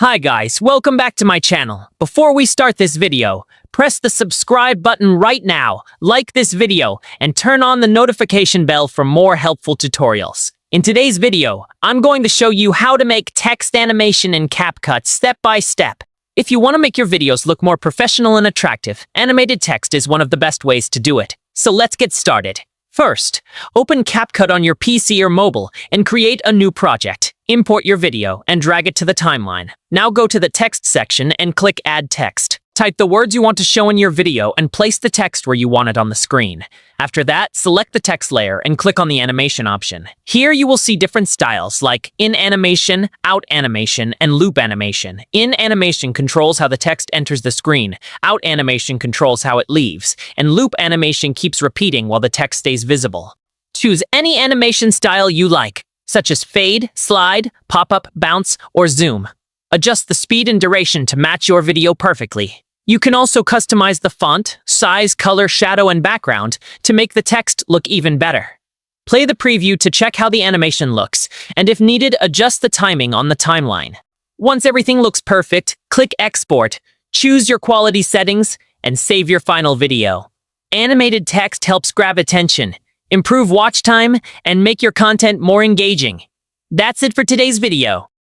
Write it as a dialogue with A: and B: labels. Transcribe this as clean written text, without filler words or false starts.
A: Hi guys, welcome back to my channel. Before we start this video, press the subscribe button right now, like this video, and turn on the notification bell for more helpful tutorials. In today's video, I'm going to show you how to make text animation in CapCut step by step. If you want to make your videos look more professional and attractive, animated text is one of the best ways to do it. So let's get started. First, open CapCut on your PC or mobile and create a new project. Import your video and drag it to the timeline. Now go to the text section and click Add Text. Type the words you want to show in your video and place the text where you want it on the screen. After that, select the text layer and click on the animation option. Here you will see different styles like in animation, out animation, and loop animation. In animation controls how the text enters the screen, out animation controls how it leaves, and loop animation keeps repeating while the text stays visible. Choose any animation style you like, such as fade, slide, pop-up, bounce, or zoom. Adjust the speed and duration to match your video perfectly. You can also customize the font, size, color, shadow, and background to make the text look even better. Play the preview to check how the animation looks, and if needed, adjust the timing on the timeline. Once everything looks perfect, click Export, choose your quality settings, and save your final video. Animated text helps grab attention, improve watch time, and make your content more engaging. That's it for today's video.